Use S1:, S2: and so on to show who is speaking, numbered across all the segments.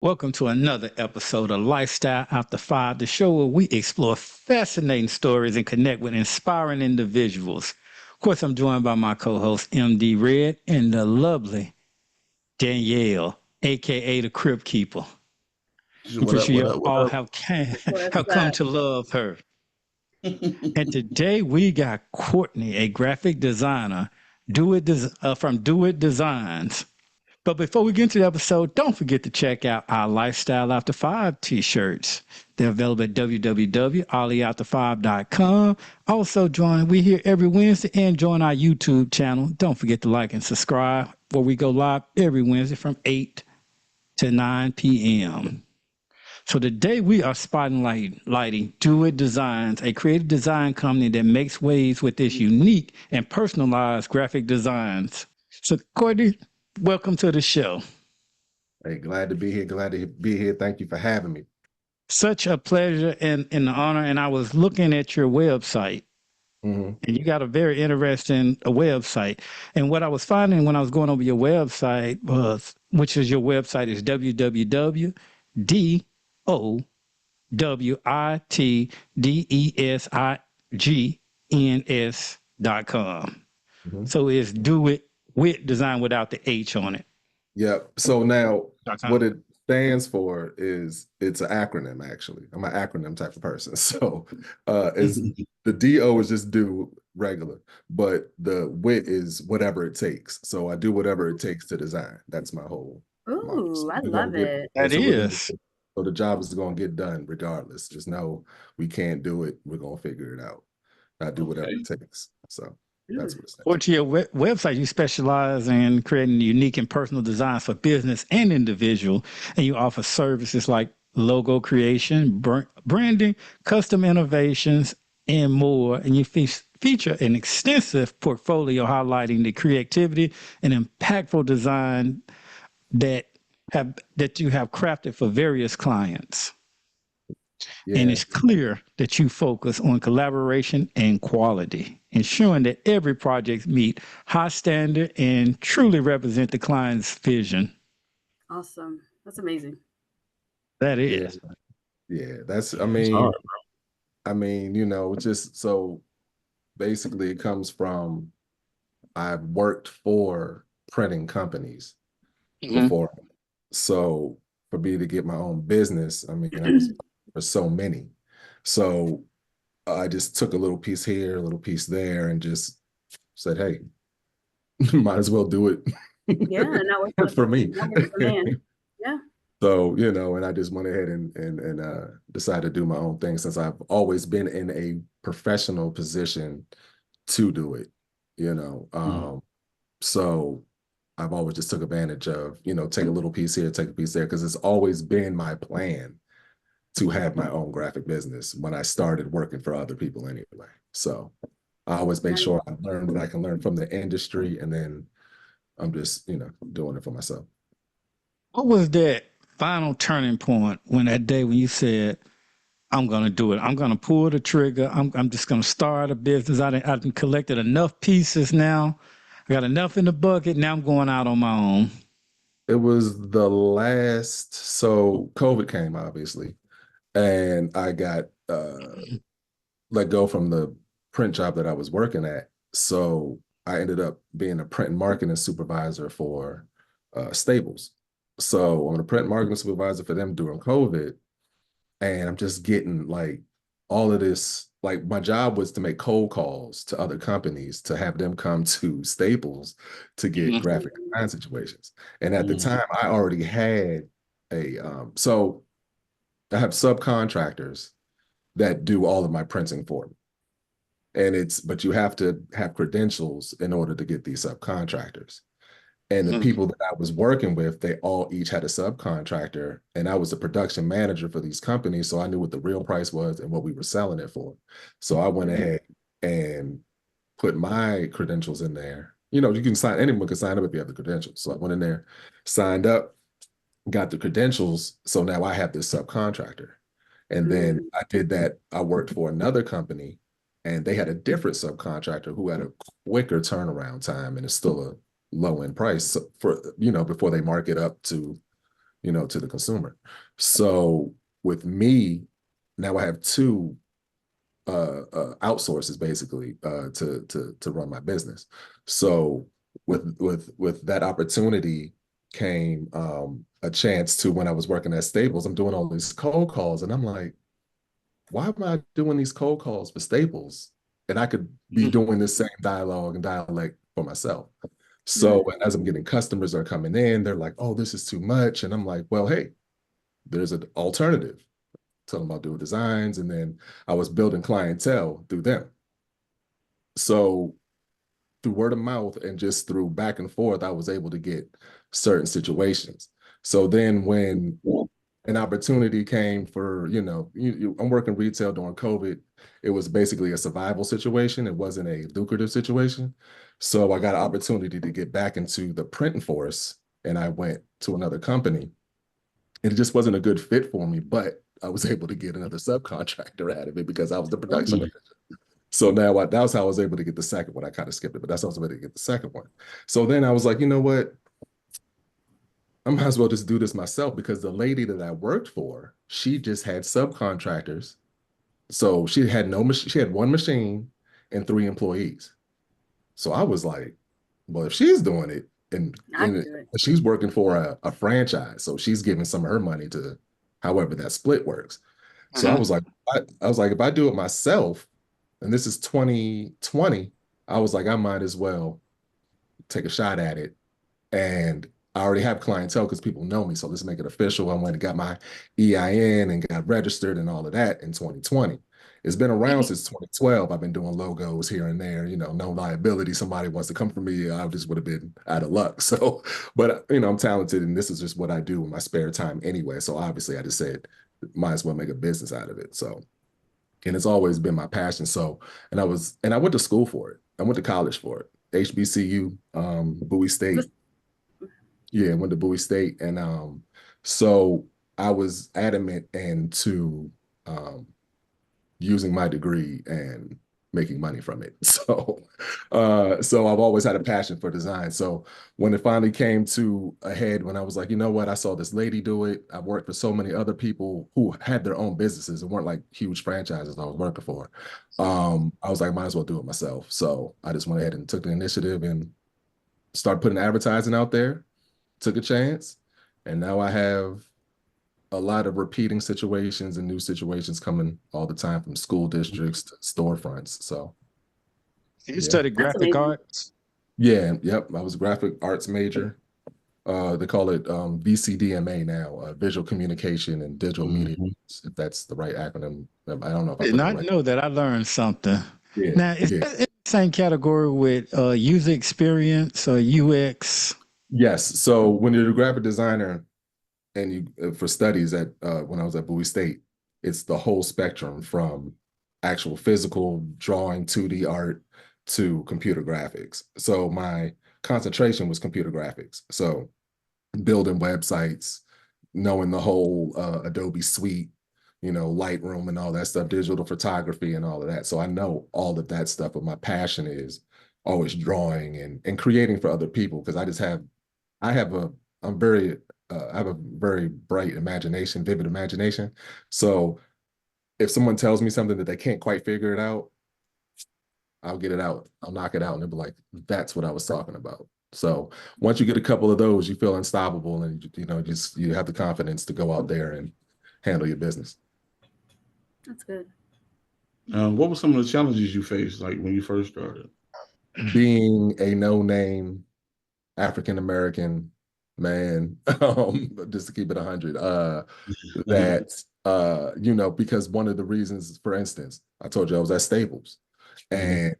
S1: Welcome to another episode of Lifestyle After Five, the show where we explore fascinating stories and connect with inspiring individuals. Of course, I'm joined by my co-host MD Red and the lovely Danielle, aka the Crypt Keeper. I'm
S2: What
S1: pretty
S2: up?
S1: sure
S2: What
S1: you
S2: up? What
S1: all
S2: up?
S1: have
S3: What's
S1: come
S3: up?
S1: to love her. And today we got Courtney, a graphic designer, from Do Wit Designs. But before we get into the episode, don't forget to check out our Lifestyle After Five t-shirts. They're available at www.ollieafter5.com. Also, we here every Wednesday and join our YouTube channel. Don't forget to like and subscribe where we go live every Wednesday from 8 to 9 p.m. So today we are spotlighting Do It Designs, a creative design company that makes waves with its unique and personalized graphic designs. So Courtney, welcome to the show.
S2: Hey, glad to be here. Glad to be here. Thank you for having me.
S1: Such a pleasure and an honor. And I was looking at your website,
S2: Mm-hmm.
S1: and you got a very interesting website. And what I was finding when I was going over your website which is your website is www.dowitdesigns.com.
S2: Mm-hmm.
S1: So it's Do It Wit Design without the H on it.
S2: Yep. So now what
S1: .com.
S2: it stands for is it's an acronym, actually. I'm an acronym type of person. So is the DO is just do regular, but the WIT is whatever it takes. So I do whatever it takes to design. That's my whole motto. So
S3: Ooh, I
S2: we're gonna
S3: love
S2: get
S3: it.
S1: That
S2: so we're gonna
S1: is.
S2: so the job is gonna get done regardless. Just know we can't do it. We're gonna figure it out. I do whatever it takes. So that's what it stands
S1: Or to your website, you specialize in creating unique and personal designs for business and individual, and you offer services like logo creation, branding, custom innovations, and more. And you feature an extensive portfolio highlighting the creativity and impactful design that you have crafted for various clients. And
S2: Yeah.
S1: it's clear that you focus on collaboration and quality, ensuring that every project meet high standard and truly represent the client's vision.
S3: Awesome. That's amazing.
S1: That
S2: Yeah.
S1: is.
S2: Yeah. That's
S1: It's hard.
S2: just so basically it comes from I've worked for printing companies before. So for me to get my own business, I was for so many. So I just took a little piece here, a little piece there, and just said, hey, might as well do it
S3: Yeah, not worth
S2: for me.
S3: not worth the man. Yeah.
S2: So, and I just went ahead and decided to do my own thing since I've always been in a professional position to do it, you know. So I've always just took advantage of, take a little piece here, take a piece there, because it's always been my plan to have my own graphic business when I started working for other people anyway. So I always make
S3: Nice.
S2: sure I learn what I can learn from the industry, and then I'm just, doing it for myself.
S1: What was that final turning point when that day when you said, I'm going to do it. I'm going to pull the trigger. I'm just going to start a business. I've collected enough pieces now. I got enough in the bucket. Now I'm going out on my own.
S2: It was the last, so COVID came, obviously, and I got let go from the print job that I was working at. So I ended up being a print and marketing supervisor for Staples. So I'm a print and marketing supervisor for them during COVID, and I'm just getting like all of this. Like my job was to make cold calls to other companies to have them come to Staples to get graphic design situations. And at the time, I already had so I have subcontractors that do all of my printing for me. But you have to have credentials in order to get these subcontractors. And the people that I was working with, they all each had a subcontractor, and I was the production manager for these companies. So I knew what the real price was and what we were selling it for. So I went ahead and put my credentials in there. You can sign, anyone can sign up if you have the credentials. So I went in there, signed up, got the credentials. So now I have this subcontractor. And then I did that. I worked for another company, and they had a different subcontractor who had a quicker turnaround time, and it's still a low end price for before they mark it up to to the consumer. So with me, now I have two outsources basically to run my business. So with that opportunity came a chance to, when I was working at Staples, I'm doing all these cold calls, and I'm like, why am I doing these cold calls for Staples? And I could be doing the same dialogue and dialect for myself. So as I'm getting customers that are coming in, they're like, oh, this is too much. And I'm like, well, hey, there's an alternative. Tell them about Do Wit Designs. And then I was building clientele through them. So through word of mouth and just through back and forth, I was able to get certain situations. So then when an opportunity came for, I'm working retail during COVID. It was basically a survival situation. It wasn't a lucrative situation. So I got an opportunity to get back into the printing force, and I went to another company. It just wasn't a good fit for me, but I was able to get another subcontractor out of it because I was the production manager. So now that's how I was able to get the second one. I kind of skipped it, but that's how I was able to get the second one. So then I was like, you know what? I might as well just do this myself, because the lady that I worked for, she just had subcontractors. So she had no machine, she had one machine and 3 employees. So I was like, well, if she's doing it,
S3: I can
S2: and
S3: do it.
S2: she's working for a franchise, so she's giving some of her money to however that split works. So I was like, if I do it myself, and this is 2020, I was like, I might as well take a shot at it. And I already have clientele because people know me. So let's make it official. I went and got my EIN and got registered and all of that in 2020. It's been around since 2012. I've been doing logos here and there, no liability. Somebody wants to come for me, I just would have been out of luck. So, but I'm talented, and this is just what I do in my spare time anyway. So obviously I just said, might as well make a business out of it. So, and it's always been my passion. So, and I went to school for it. I went to college for it. HBCU, Bowie State. Yeah, I went to Bowie State. And so I was adamant into using my degree and making money from it. So I've always had a passion for design. So when it finally came to a head, when I was like, you know what, I saw this lady do it. I've worked for so many other people who had their own businesses and weren't like huge franchises I was working for. I was like, might as well do it myself. So I just went ahead and took the initiative and started putting advertising out there, took a chance, and now I have a lot of repeating situations and new situations coming all the time, from school districts to storefronts. So
S1: You studied
S3: That's
S1: graphic
S3: amazing.
S1: arts?
S2: yeah, yep. I was a graphic arts major. They call it VCDMA now, visual communication and digital media, if that's the right acronym. I don't know if I
S1: And
S2: put that
S1: I
S2: right.
S1: know that I learned something.
S2: Yeah,
S1: Now, is
S2: yeah.
S1: that in the same category with user experience or UX?
S2: Yes. So when you're a graphic designer and you for studies at when I was at Bowie State, it's the whole spectrum from actual physical drawing, 2D art, to computer graphics. So my concentration was computer graphics. So building websites, knowing the whole Adobe suite, Lightroom and all that stuff, digital photography and all of that. So I know all of that stuff, but my passion is always drawing and creating for other people, because I have a, I have a very bright imagination, vivid imagination. So if someone tells me something that they can't quite figure it out, I'll get it out. I'll knock it out, and they'll be like, "That's what I was talking about." So once you get a couple of those, you feel unstoppable, and just you have the confidence to go out there and handle your business.
S3: That's good.
S4: What were some of the challenges you faced, like when you first started?
S2: Being a no-name African American man, just to keep it 100, because one of the reasons, for instance, I told you I was at Staples, and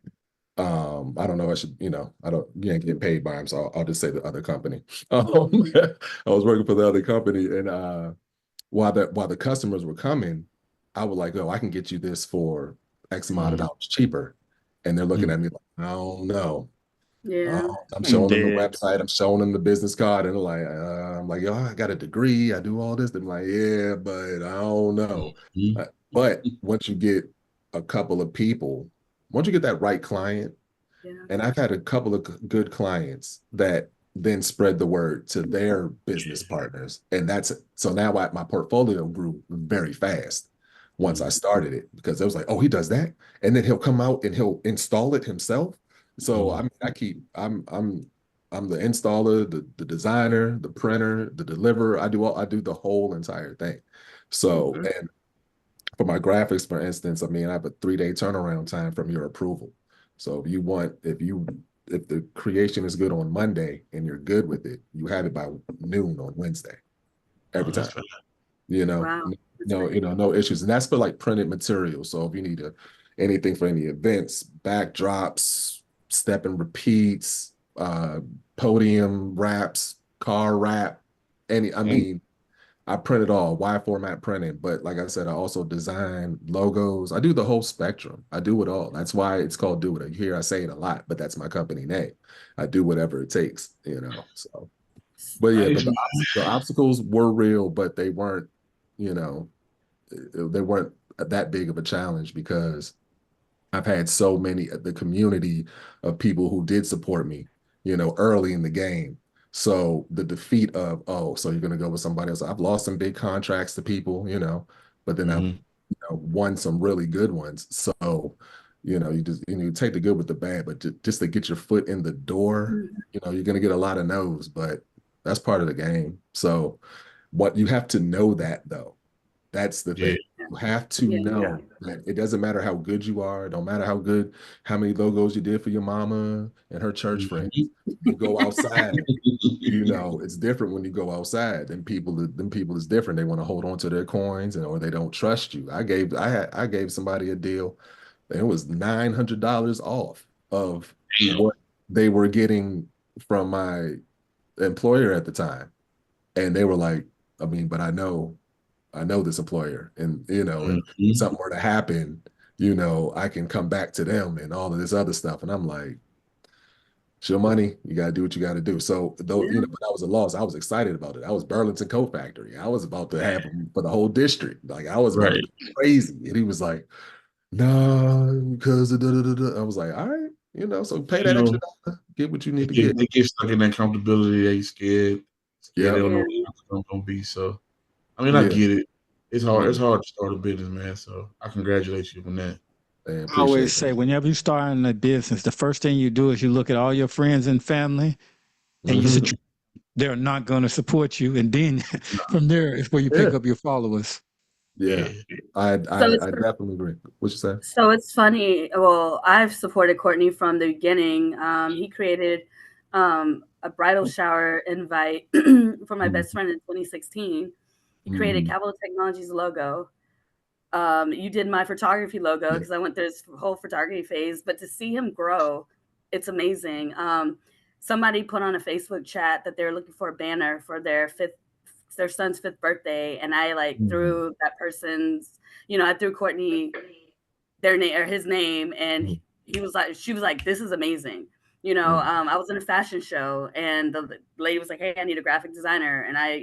S2: I don't know, you ain't getting paid by him, so I'll just say the other company. I was working for the other company, and while the customers were coming, I would like, oh, I can get you this for X amount of dollars cheaper. And they're looking at me like, I don't know.
S3: Yeah.
S2: I'm showing them the
S1: Dead.
S2: website, I'm showing them the business card, and they're like, I'm like, yo, I got a degree, I do all this. They're like, yeah, but I don't know. But once you get a couple of people, once you get that right client,
S3: Yeah.
S2: and I've had a couple of good clients that then spread the word to their business partners. And so now my portfolio grew very fast once I started it, because it was like, oh, he does that. And then he'll come out and he'll install it himself. So I mean, I'm the installer, the designer, the printer, the deliverer. I do the whole entire thing. So, and for my graphics, for instance, I mean, I have a 3-day turnaround time from your approval. So if the creation is good on Monday and you're good with it, you have it by noon on Wednesday every time.
S3: Wow.
S2: No issues. And that's for like printed material. So if you need anything for any events, backdrops, step and repeats, podium wraps, car wrap, I mean, I print it all, wide format printing. But like I said, I also design logos. I do the whole spectrum. I do it all. That's why it's called Do It. You hear I say it a lot, but that's my company name. I do whatever it takes, so. But yeah, but the obstacles were real, but they weren't, they weren't that big of a challenge, because I've had so many, the community of people who did support me, early in the game. So the defeat of, oh, so you're going to go with somebody else. I've lost some big contracts to people, but then I've won some really good ones. So, you just, you take the good with the bad, but just to get your foot in the door, you're going to get a lot of no's, but that's part of the game. So what you have to know that, though. That's the thing. You have to know that it doesn't matter how good you are. It don't matter how many logos you did for your mama and her church friends. You go outside, it's different when you go outside. Them people is different. They want to hold on to their coins, or they don't trust you. I gave somebody a deal, and it was $900 off of what they were getting from my employer at the time. And they were like, I mean, but I know this employer, and if something were to happen, I can come back to them and all of this other stuff. And I'm like, it's your money. You got to do what you got to do. So though, but that was a loss. I was excited about it. I was Burlington Coat Factory. I was about to have them for the whole district. Like, I was about to go crazy. And he was like, no, because I was like, all right, so pay that extra dollar, get what you need to get.
S4: They get stuck in that comfortability. They scared. They don't know what it's going to be. So, I mean, I get it. It's hard. It's hard to start a business, man. So I congratulate you on that.
S1: I always say, whenever you start in a business, the first thing you do is you look at all your friends and family, and you say they're not going to support you, and then from there is where you pick up your followers.
S2: Yeah, I definitely agree. What you say?
S3: So it's funny. Well, I've supported Courtney from the beginning. He created a bridal shower invite for my best friend in 2016. He created Capital Technologies logo. You did my photography logo, because I went through this whole photography phase. But to see him grow, it's amazing. Somebody put on a Facebook chat that they're looking for a banner for their son's 5th birthday, and I threw that person's, I threw Courtney their name or his name, and she was like, this is amazing. I was in a fashion show, and the lady was like, hey, I need a graphic designer, and I,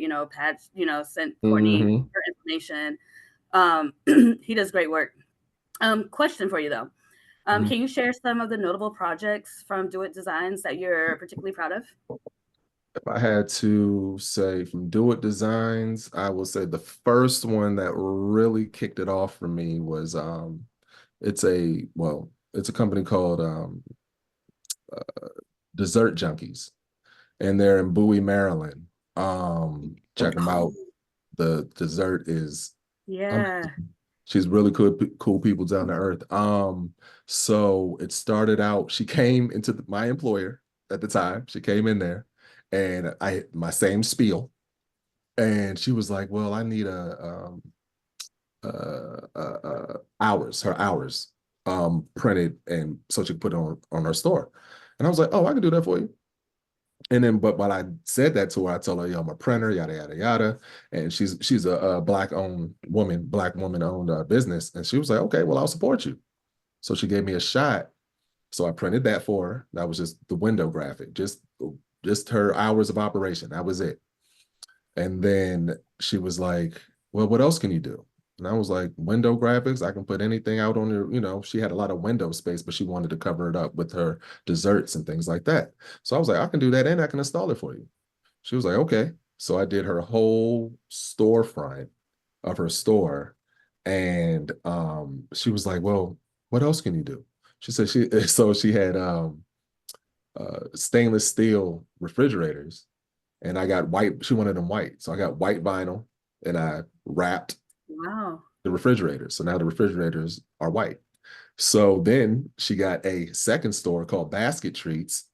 S3: sent Courtney her information. He does great work. Question for you though. Can you share some of the notable projects from Do It Designs that you're particularly proud of?
S2: If I had to say from Do It Designs, I will say the first one that really kicked it off for me was it's a company called Dessert Junkies, and they're in Bowie, Maryland. Check them out. The dessert is she's really cool people down to earth. So it started out, she came into my employer at the time. She came in there, and my same spiel, and she was like, well, I need her hours printed, and so she could put it on her store. And I was like, oh, I can do that for you. And then, but while I said that to her, I told her, yo, I'm a printer, yada, yada, yada. And she's a black woman owned business. And she was like, okay, well, I'll support you. So she gave me a shot. So I printed that for her. That was just the window graphic, just her hours of operation. That was it. And then she was like, well, what else can you do? And I was like, window graphics, I can put anything out on your, she had a lot of window space, but she wanted to cover it up with her desserts and things like that. So I was like, I can do that and I can install it for you. She was like, okay. So I did her whole storefront of her store. And she was like, well, what else can you do? She said she had stainless steel refrigerators, and I got white. She wanted them white. So I got white vinyl and I wrapped the refrigerators. So now the refrigerators are white. So then she got a second store called Basket Treats,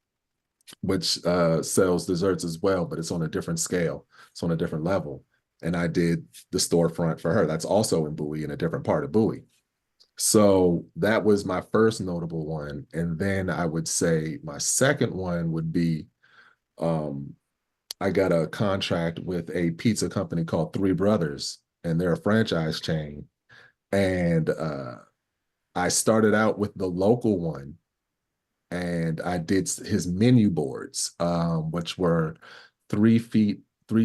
S2: which sells desserts as well, but it's on a different scale. It's on a different level. And I did the storefront for her. That's also in Bowie, in a different part of Bowie. So that was my first notable one. And then I would say my second one would be I got a contract with a pizza company called Three Brothers, and they're a franchise chain. And I started out with the local one, and I did his menu boards, which were 3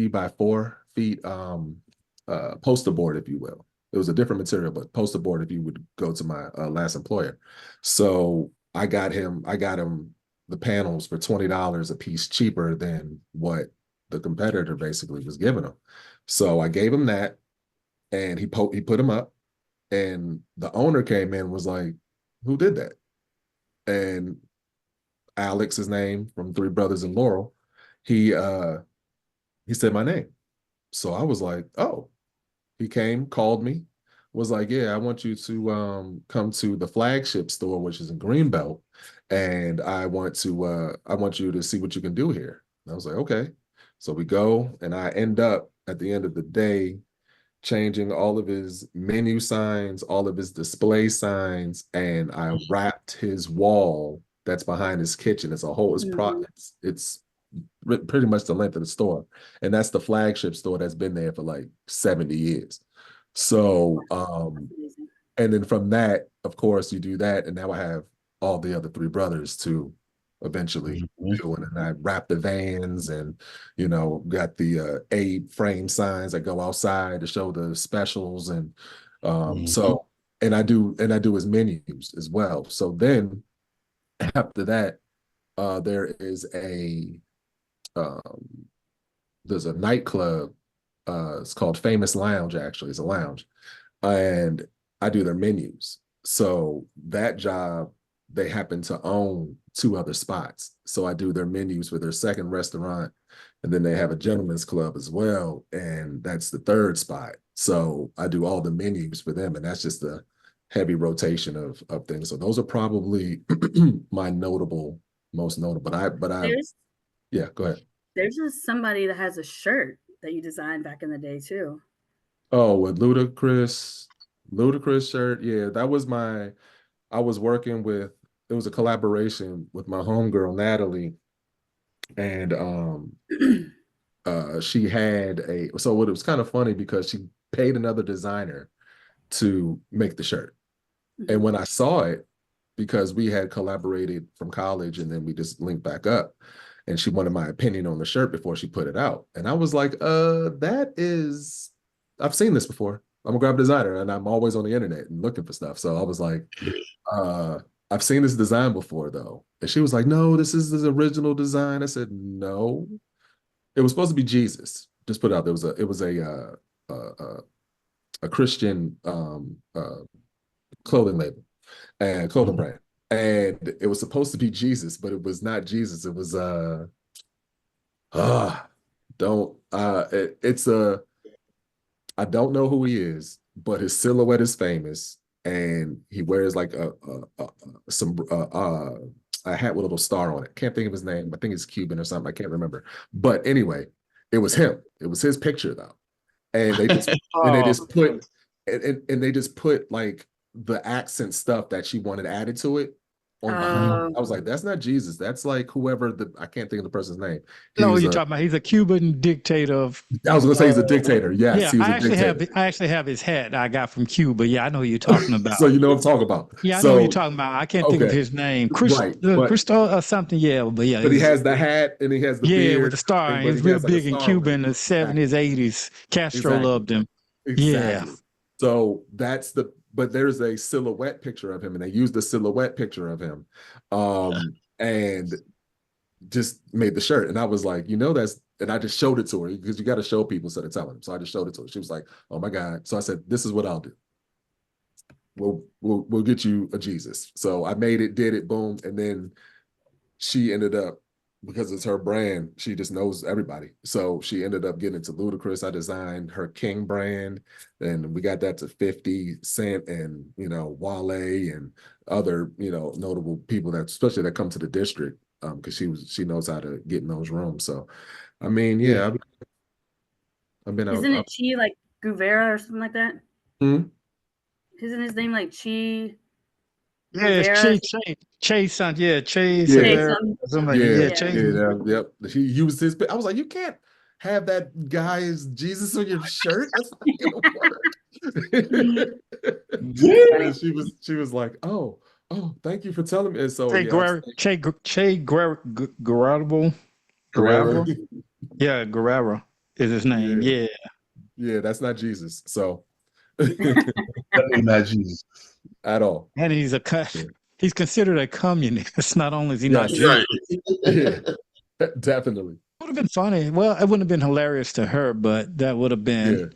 S2: by 4 feet poster board, if you will. It was a different material, but poster board if you would go to my last employer. So I got him the panels for $20 a piece cheaper than what the competitor basically was giving him. So I gave him that, and he put him up, and the owner came in and was like, who did that? And Alex, his name, from Three Brothers in Laurel, he said my name. So I was like, oh. He came, called me, was like, yeah, I want you to come to the flagship store, which is in Greenbelt, and I want you to see what you can do here. And I was like, okay. So we go, and I end up at the end of the day changing all of his menu signs, all of his display signs, and I wrapped his wall that's behind his kitchen. It's pretty much the length of the store, and that's the flagship store that's been there for like 70 years. So and then from that, of course, you do that, and now I have all the other Three Brothers to eventually do, and then I wrap the vans, and got the A-frame signs that go outside to show the specials, and so and I do his menus as well. So then after that, there's a nightclub. It's called Famous Lounge. Actually, it's a lounge, and I do their menus. So that job, they happen to own 2 other spots. So I do their menus for their second restaurant, and then they have a gentleman's club as well, and that's the third spot. So I do all the menus for them, and that's just a heavy rotation of things. So those are probably my most notable. Yeah, go ahead.
S3: There's just somebody that has a shirt that you designed back in the day too.
S2: Oh, with Ludacris shirt. Yeah, that was I was working with, it was a collaboration with my homegirl, Natalie. And she had so it was kind of funny because she paid another designer to make the shirt. And when I saw it, because we had collaborated from college and then we just linked back up, and she wanted my opinion on the shirt before she put it out. And I was like, I've seen this before. I'm a graphic designer and I'm always on the internet and looking for stuff. So I was like, I've seen this design before though. And she was like, no, this is the original design. I said, no, it was supposed to be Jesus. Just put it out. It was a Christian clothing label and clothing brand. And it was supposed to be Jesus, but it was not Jesus. It was I don't know who he is, but his silhouette is famous, and he wears like a hat with a little star on it. Can't think of his name. I think it's Cuban or something. I can't remember. But anyway, it was him. It was his picture though, and they just they just put like the accent stuff that she wanted added to it on behind. I was like, that's not Jesus. That's like whoever I can't think of the person's name.
S1: You're talking about. He's a Cuban dictator.
S2: I was gonna say he's a dictator. Yes,
S1: yeah, I actually have his hat I got from Cuba. Yeah, I know who you're talking about.
S2: So you know what I'm talking about.
S1: Yeah, I know who you're talking about. I can't think of his name. Christo or something. Yeah, but yeah.
S2: But he has the hat and he has the beard
S1: with the star. He's real big in Cuba in the 70s, 80s. Castro loved him.
S2: Exactly. So but there's a silhouette picture of him, and they used the silhouette picture of him, and just made the shirt. And I was like, and I just showed it to her because you got to show people so they're telling them. So I just showed it to her. She was like, oh my God. So I said, this is what I'll do. We'll get you a Jesus. So I made it, did it, boom. And then she ended up, because it's her brand, she just knows everybody. So she ended up getting into Ludacris. I designed her King brand, and we got that to 50 Cent and, Wale and other, notable people especially that come to the district, because she knows how to get in those rooms. So, I mean, yeah, I've been out.
S3: Isn't it Chi like Guevara or something like that? Isn't his name like Chi?
S1: Yeah, it's Chase. Yeah, Chase.
S2: Yeah.
S1: Chase.
S2: He used his. I was like, you can't have that guy's Jesus on your shirt. That's not gonna work. Yeah. She was like, oh, thank you for telling me. And so
S1: Guerrero. Yeah, Guerrero is his name.
S2: Yeah, that's not Jesus. So
S4: definitely not Jesus
S2: at all.
S1: And he's considered a communist. Not only is he not Jewish.
S2: Yeah, definitely.
S1: It would have been funny. Well, it wouldn't have been hilarious to her, but that would have been. Yeah.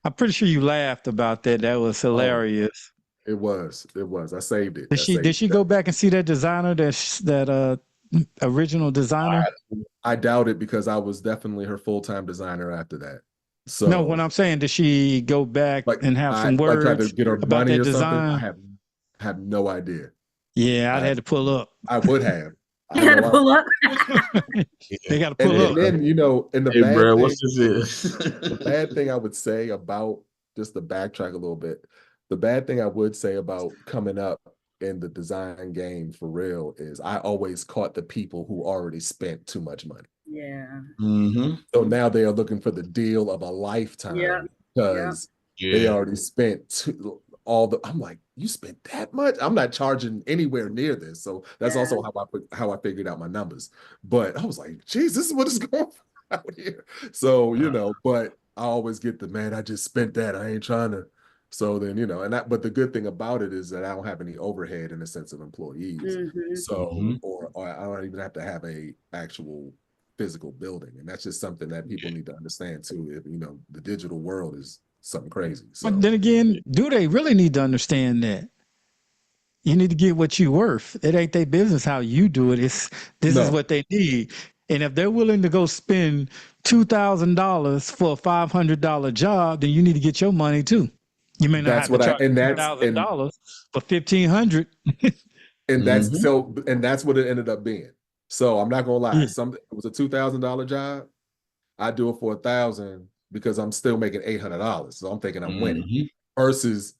S1: I'm pretty sure you laughed about that. That was hilarious.
S2: It was. I saved it.
S1: Did she go back and see that designer, that original designer?
S2: I doubt it, because I was definitely her full-time designer after that. So
S1: no, what I'm saying, did she go back and have some words
S2: try to get her
S1: about
S2: money
S1: that
S2: or
S1: design?
S2: Something? I have no idea.
S1: Yeah, I'd had to pull up.
S2: I would have.
S3: You had to pull up.
S1: They got to pull up.
S2: And then, and the bad thing I would say about, just to backtrack a little bit, the bad thing I would say about coming up in the design game for real is I always caught the people who already spent too much money.
S3: Yeah.
S2: So now they are looking for the deal of a lifetime, because they already spent I'm like, you spent that much? I'm not charging anywhere near this. So that's also how I figured out my numbers. But I was like, geez, this is what is going on out here. So, but I always get I just spent that. I ain't trying to. So then, but the good thing about it is that I don't have any overhead in the sense of employees. So, or I don't even have to have a actual physical building. And that's just something that people need to understand too. The digital world is something crazy. So.
S1: But then again, do they really need to understand that? You need to get what you're worth. It ain't their business how you do it. This is what they need. And if they're willing to go spend $2,000 for a $500 job, then you need to get your money too. You may not have to charge $2,000 for $1,500.
S2: And that's what it ended up being. So I'm not gonna lie. It was a $2,000 job. I do it for $1,000 because I'm still making $800. So I'm thinking I'm winning versus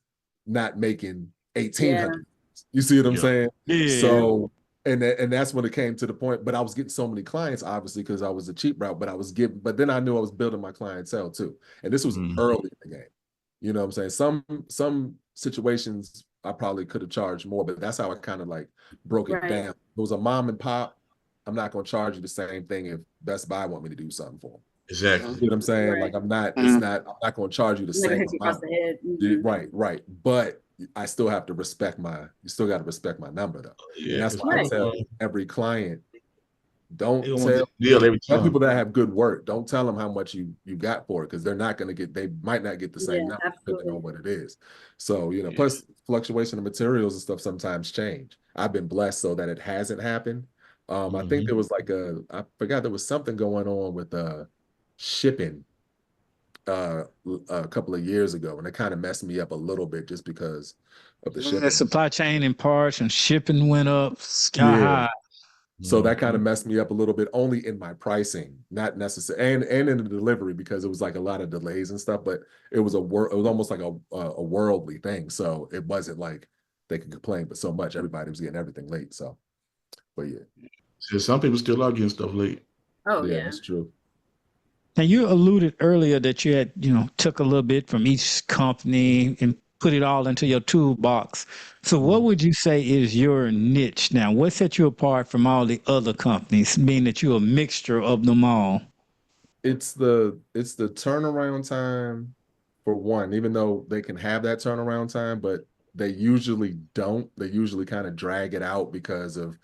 S2: not making $1,800. You see what I'm saying?
S1: Yeah.
S2: So and that's when it came to the point. But I was getting so many clients, obviously, because I was a cheap route. But then I knew I was building my clientele too. And this was early in the game. You know what I'm saying? Some situations I probably could have charged more, but that's how I kind of like broke it down. If it was a mom and pop, I'm not going to charge you the same thing if Best Buy want me to do something for them.
S4: Exactly.
S2: You know what I'm saying? Like I'm not going to charge you the same amount. Right. But I still have to respect you still got to respect my number though. Yeah, and that's why I tell every client, don't tell people that have good work, don't tell them how much you got for it, because they're not going to they might not get the same number depending on what it is. So, plus fluctuation of materials and stuff sometimes change. I've been blessed so that it hasn't happened. I think there was I forgot, there was something going on with shipping a couple of years ago, and it kind of messed me up a little bit just because of the shipping.
S1: The supply chain and parts and shipping went up sky high.
S2: So that kind of messed me up a little bit, only in my pricing, not necessarily, and in the delivery, because it was like a lot of delays and stuff. But it was almost like a worldly thing. So it wasn't like they could complain, but so much everybody was getting everything late. So, but yeah.
S4: So some people still are getting stuff late.
S3: Oh yeah,
S2: that's true.
S1: Now you alluded earlier that you had, took a little bit from each company and put it all into your toolbox. So what would you say is your niche now? What sets you apart from all the other companies, being that you're a mixture of them all?
S2: It's the turnaround time for one, even though they can have that turnaround time, but they usually don't. They usually kind of drag it out because of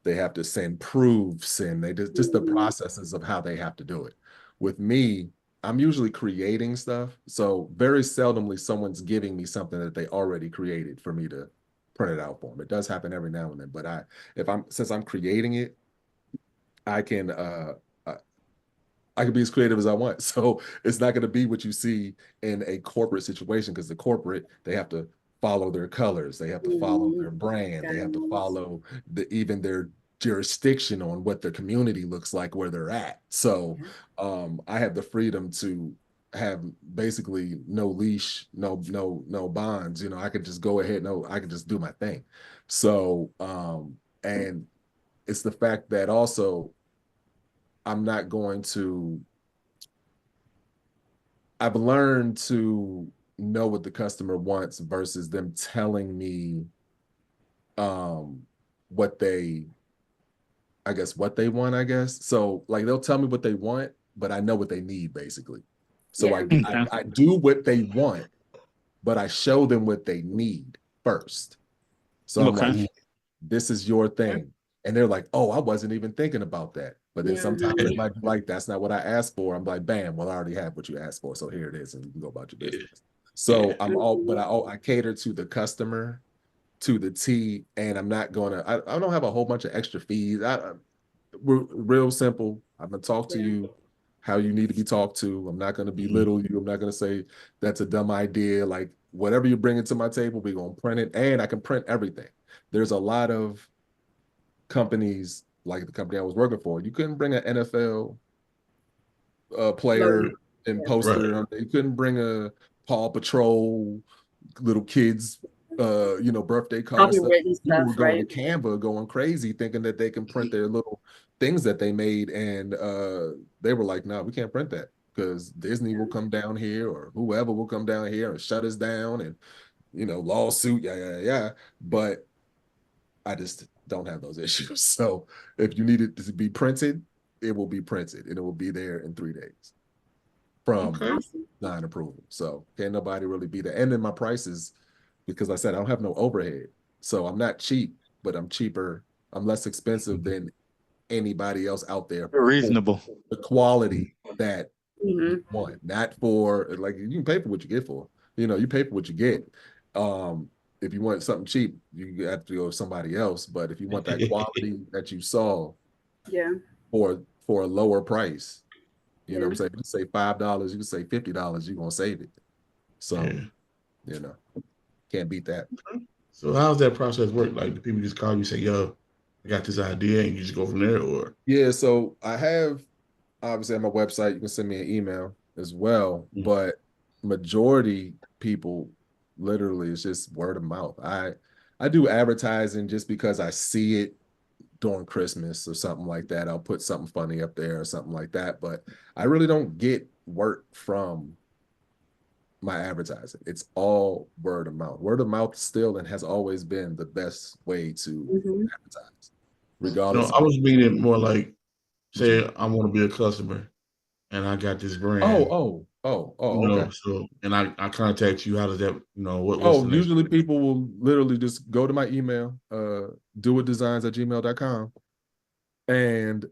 S2: they have to send proofs and they just the processes of how they have to do it. With me, I'm usually creating stuff. So very seldomly someone's giving me something that they already created for me to print it out for them. It does happen every now and then, but since I'm creating it, I can I can be as creative as I want. So it's not going to be what you see in a corporate situation, because the corporate, they have to follow their colors, they have to follow their brand, they have to follow even their jurisdiction on what their community looks like where they're at. So I have the freedom to have basically no leash, no bonds. I could just go ahead, I could just do my thing. So and it's the fact that also I'm not going to, I've learned to know what the customer wants versus them telling me what they want, I guess. So like they'll tell me what they want, but I know what they need basically. So I do what they want, but I show them what they need first. So I'm like, this is your thing. And they're like, oh, I wasn't even thinking about that. But then sometimes they might be like, that's not what I asked for. I'm like, bam, well, I already have what you asked for. So here it is. And you can go about your business. So I cater to the customer to the T, and I'm not going to, I don't have a whole bunch of extra fees. We're real simple. I'm going to talk to you how you need to be talked to. I'm not going to belittle you. I'm not going to say that's a dumb idea. Like whatever you bring to my table, we're going to print it, and I can print everything. There's a lot of companies like the company I was working for. You couldn't bring an NFL player and poster. You couldn't bring a Paw Patrol little kids birthday card stuff. People were going to Canva going crazy thinking that they can print their little things that they made, and they were like, no, we can't print that because Disney will come down here or whoever will come down here and shut us down, and lawsuit, but I just don't have those issues. So if you need it to be printed, it will be printed and it will be there in 3 days from design approval. So can't nobody really beat that. And then my prices, because I said I don't have no overhead. So I'm not cheap, but I'm cheaper. I'm less expensive than anybody else out there.
S1: Reasonable.
S2: The quality that you want, not for, like, you can pay for what you get for. You pay for what you get. If you want something cheap, you have to go with somebody else. But if you want that quality that you saw for a lower price, you know what I'm saying? You can say $5, you can say $50, you're gonna save it. So, can't beat that.
S4: So how's that process work? Like, do people just call you, say, yo, I got this idea, and you just go from there? Or
S2: so I have, obviously, on my website, you can send me an email as well, but majority people, literally, it's just word of mouth. I do advertising just because I see it during Christmas or something like that. I'll put something funny up there or something like that, but I really don't get work from my advertising. It's all word of mouth. Word of mouth still and has always been the best way to advertise, regardless.
S4: I was meaning more like, say I want to be a customer and I got this brand.
S2: Okay.
S4: So, and I contact you. How does that, what's the
S2: usually people will literally just go to my email, dowitdesigns@gmail.com, and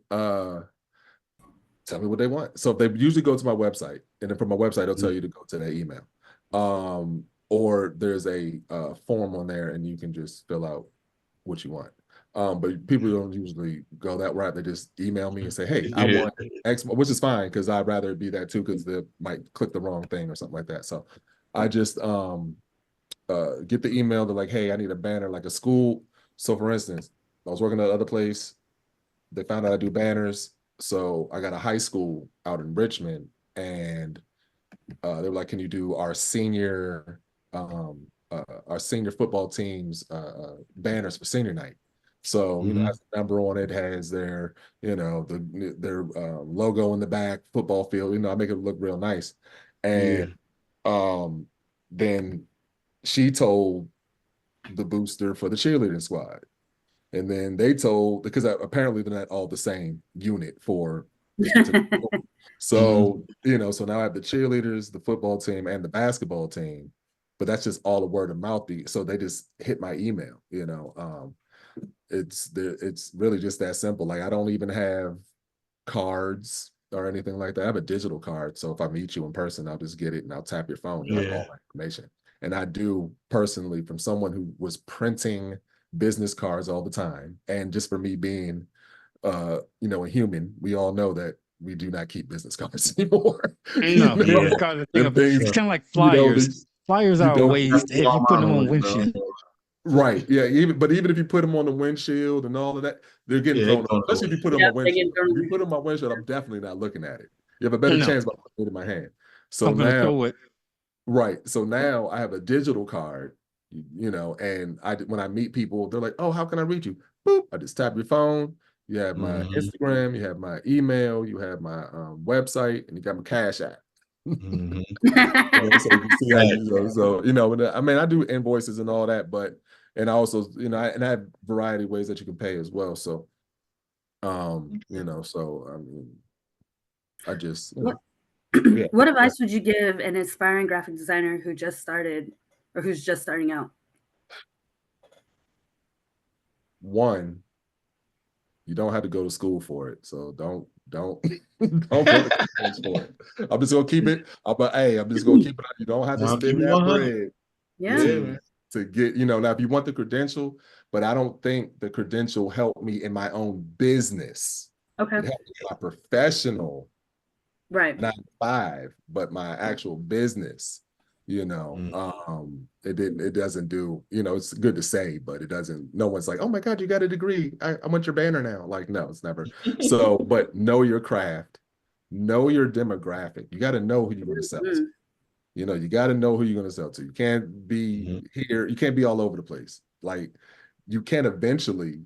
S2: tell me what they want. So they usually go to my website, and then from my website, they'll tell you to go to their email. Or there's a form on there, and you can just fill out what you want. But people don't usually go that route. They just email me and say, hey, I want X, which is fine, because I'd rather it be that too, because they might click the wrong thing or something like that. So I just get the email. They're like, hey, I need a banner, like a school. So for instance, I was working at another place. They found out I do banners. So I got a high school out in Richmond, and they were like, can you do our senior football team's banners for senior night? So, has a number on it, has their, their logo in the back, football field, I make it look real nice. And then she told the booster for the cheerleading squad. And then they told, because apparently they're not all the same unit for So, you know, so now I have the cheerleaders, the football team, and the basketball team, but that's just all a word of mouth. So they just hit my email, you know. It's really just that simple. Like I don't even have cards or anything like that. I have a digital card. So if I meet you in person, I'll just get it and I'll tap your phone. You'll have all my information. And I do personally from someone who was printing business cards all the time. And just for me being you know, a human, we all know that we do not keep business cards anymore.
S1: No, business cards. It's kind of like flyers.
S2: You know,
S1: flyers are a waste if you put them on windshield.
S2: Right. Yeah. Even if you put them on the windshield and all of that, they're getting thrown out. Especially if you put them on windshield. If you put them on windshield, I'm definitely not looking at it. You have a better chance by putting it in my hand. So
S1: I'm gonna throw it.
S2: Right. So now I have a digital card, you know, and when I meet people, they're like, "Oh, how can I reach you?" Boop. I just tap your phone. You have my Instagram, you have my email, you have my website, and you got my Cash App. So you see how you know, I mean, I do invoices and all that, but and I also, you know, I have a variety of ways that you can pay as well. So, you know, so I mean, I just, you know,
S3: What advice would you give an aspiring graphic designer who just started or who's just starting out?
S2: One, you don't have to go to school for it. So don't go to college for it. I'm just gonna keep it. I'm just gonna keep it. You don't have to spend that bread to get, you know, now if you want the credential, but I don't think the credential helped me in my own business.
S3: Okay.
S2: It helped me in my professional,
S3: right,
S2: 9 to 5, but my actual business, you know, it doesn't do, you know, it's good to say, but it doesn't, no one's like, oh my God, you got a degree. I want your banner now. Like, no, it's never. So, but know your craft, know your demographic. You got to know who you're going to sell to. You know, you got to know who you're going to sell to. You can't be here. You can't be all over the place. Like you can eventually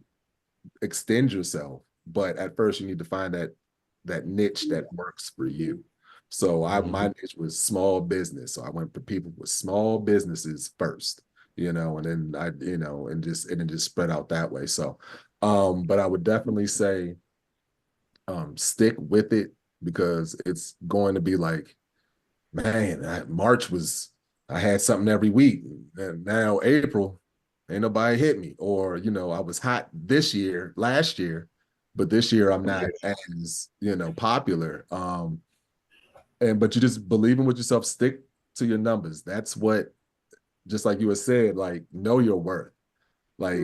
S2: extend yourself, but at first you need to find that niche that works for you. So my niche was small business. So I went for people with small businesses first, you know, and then you know, and then just spread out that way. So, but I would definitely say, stick with it because it's going to be like, man, March I had something every week, and now April, ain't nobody hit me. Or, you know, I was hot last year, but this year I'm not as, you know, popular. But you just believe in with yourself, stick to your numbers. That's what, just like you had said, like, know your worth. Like,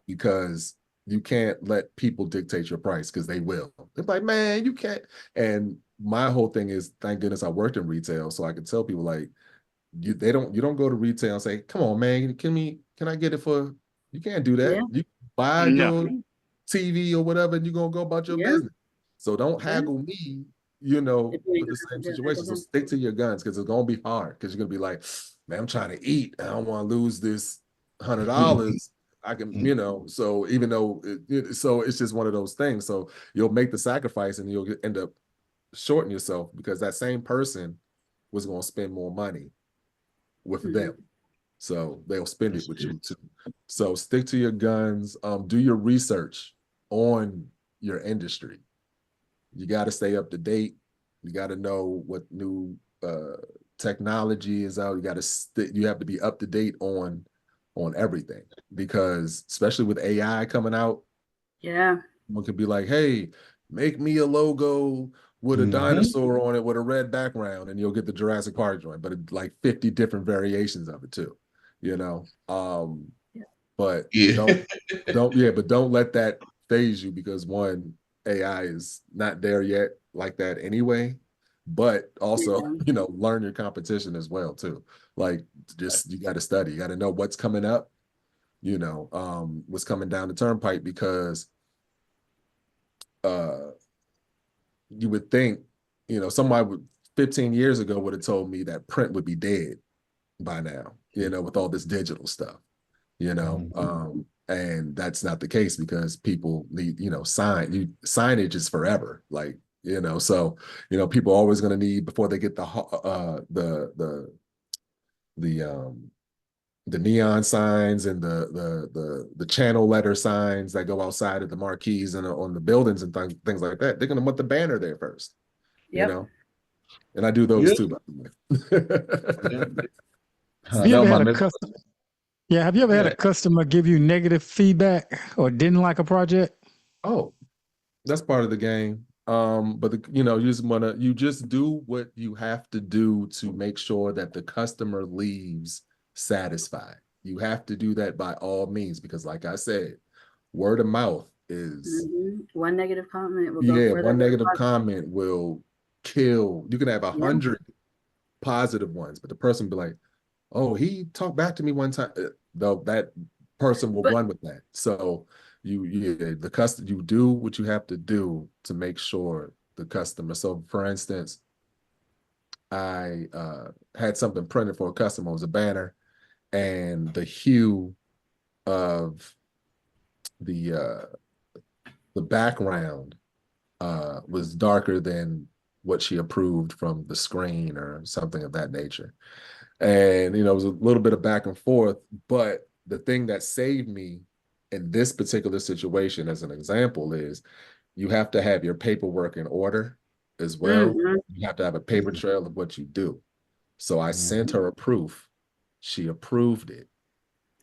S2: because you can't let people dictate your price because they will. They're like, man, you can't. And my whole thing is, thank goodness I worked in retail, so I can tell people like, you don't go to retail and say, come on, man, can I get it for, you can't do that. You buy your TV or whatever, and you're gonna go about your business. So don't haggle me, you know, for the same situation. So stick to your guns because it's gonna be hard because you're gonna be like, man, I'm trying to eat. I don't want to lose this $100. I can, you know, so even though so it's just one of those things. So you'll make the sacrifice and you'll end up shorting yourself because that same person was going to spend more money with them. So they'll spend it with you too. So stick to your guns, do your research on your industry. You got to stay up to date. You got to know what new technology is out. You have to be up to date on everything because especially with AI coming out, someone could be like, hey, make me a logo with a dinosaur on it with a red background, and you'll get the Jurassic Park joint, but like 50 different variations of it too, you know. But don't let that phase you because one, AI is not there yet like that anyway. But also, you know, learn your competition as well too. Like just you got to study, you got to know what's coming up, you know, what's coming down the turnpike because you would think, you know, somebody 15 years ago would have told me that print would be dead by now, you know, with all this digital stuff, you know, and that's not the case because people need, you know, signage is forever, like, you know, so, you know, people are always going to need before they get the neon signs and the channel letter signs that go outside of the marquees and on the buildings and things like that. They're going to want the banner there first, you know. And I do those too, by the way.
S1: Have you
S4: That
S1: ever
S4: was my
S1: had a
S4: next.
S1: customer? Yeah, have you ever had a customer give you negative feedback or didn't like a project?
S2: Oh, that's part of the game. But you just do what you have to do to make sure that the customer leaves satisfied. You have to do that by all means, because like I said, word of mouth is
S3: one negative comment will go further.
S2: One negative comment will kill. You can have 100 positive ones, but the person will be like, oh, he talked back to me one time. Though that person will run with that. So you do what you have to do to make sure the customer. So for instance, I had something printed for a customer. It was a banner, and the hue of the background was darker than what she approved from the screen or something of that nature. And, it was a little bit of back and forth, but the thing that saved me in this particular situation, as an example, is you have to have your paperwork in order as well. You have to have a paper trail of what you do. So I sent her a proof. She approved it.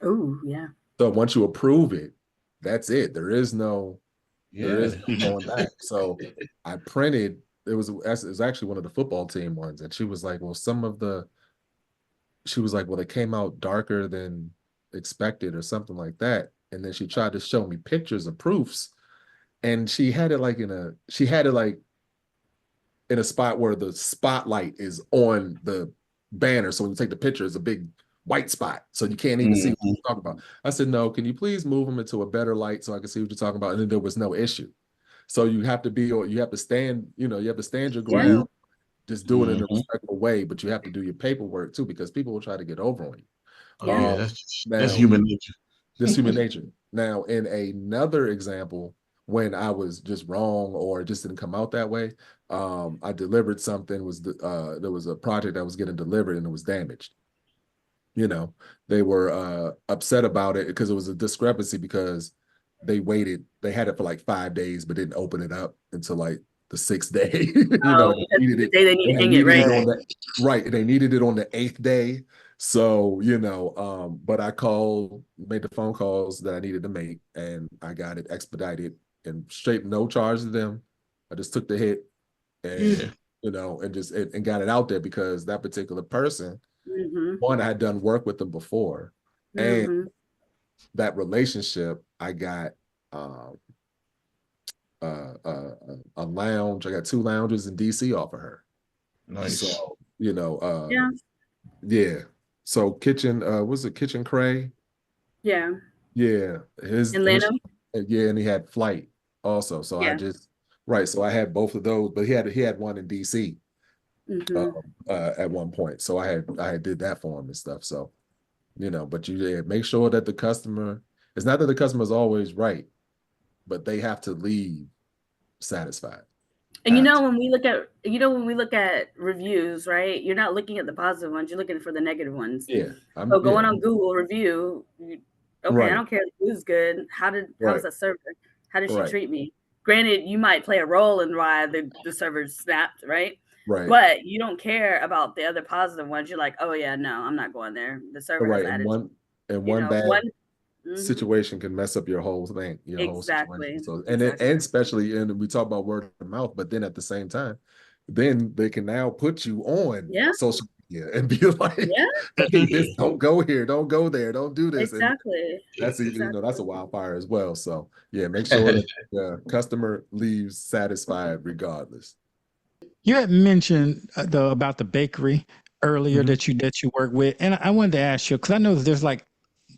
S3: Oh, yeah.
S2: So once you approve it, that's it. There is no going back. So I printed, it was actually one of the football team ones. And she was like, well, they came out darker than expected or something like that. And then she tried to show me pictures of proofs. And she had it like in a spot where the spotlight is on the banner. So when you take the picture, it's a big white spot. So you can't even see what you're talking about. I said, no, can you please move them into a better light so I can see what you're talking about? And then there was no issue. So you have to stand your ground, just do it in a respectful way, but you have to do your paperwork too, because people will try to get over on you.
S4: That's human nature.
S2: That's human nature. Now, in another example, when I was just wrong or it just didn't come out that way, I delivered something. There was a project that was getting delivered and it was damaged. They were upset about it because it was a discrepancy because they had it for like 5 days, but didn't open it up until like the 6th day.
S3: They needed to hang it,
S2: right? They needed it on the 8th day. So, but I made the phone calls that I needed to make, and I got it expedited and straight, no charge to them. I just took the hit and, and got it out there because that particular person, one, I had done work with them before, and that relationship, I got a lounge. I got 2 lounges in DC off of her.
S4: Nice.
S2: So, yeah. So Kitchen, was it Kitchen Cray?
S3: Yeah.
S2: Yeah.
S3: Atlanta.
S2: And he had Flight also. So so I had both of those, but he had one in DC at one point. So I did that for him and stuff. So, but you make sure that the customer, it's not that the customer is always right, but they have to leave satisfied.
S3: And when we look at reviews, right? You're not looking at the positive ones, you're looking for the negative ones.
S2: Yeah.
S3: So going on Google review, I don't care if the food's good. How's that server? How did she treat me? Granted, you might play a role in why the server snapped, right?
S2: Right.
S3: But you don't care about the other positive ones. You're like, oh yeah, no, I'm not going there. The server has attitude.
S2: One bad situation can mess up your whole thing, whole situation. So and especially, and we talk about word of mouth, but then at the same time, then they can now put you on social media and be like, hey, don't go here, don't go there, don't do this.
S3: Exactly.
S2: And that's a wildfire as well. So make sure that the customer leaves satisfied regardless.
S1: You had mentioned about the bakery earlier that you work with, and I wanted to ask you, because I know there's like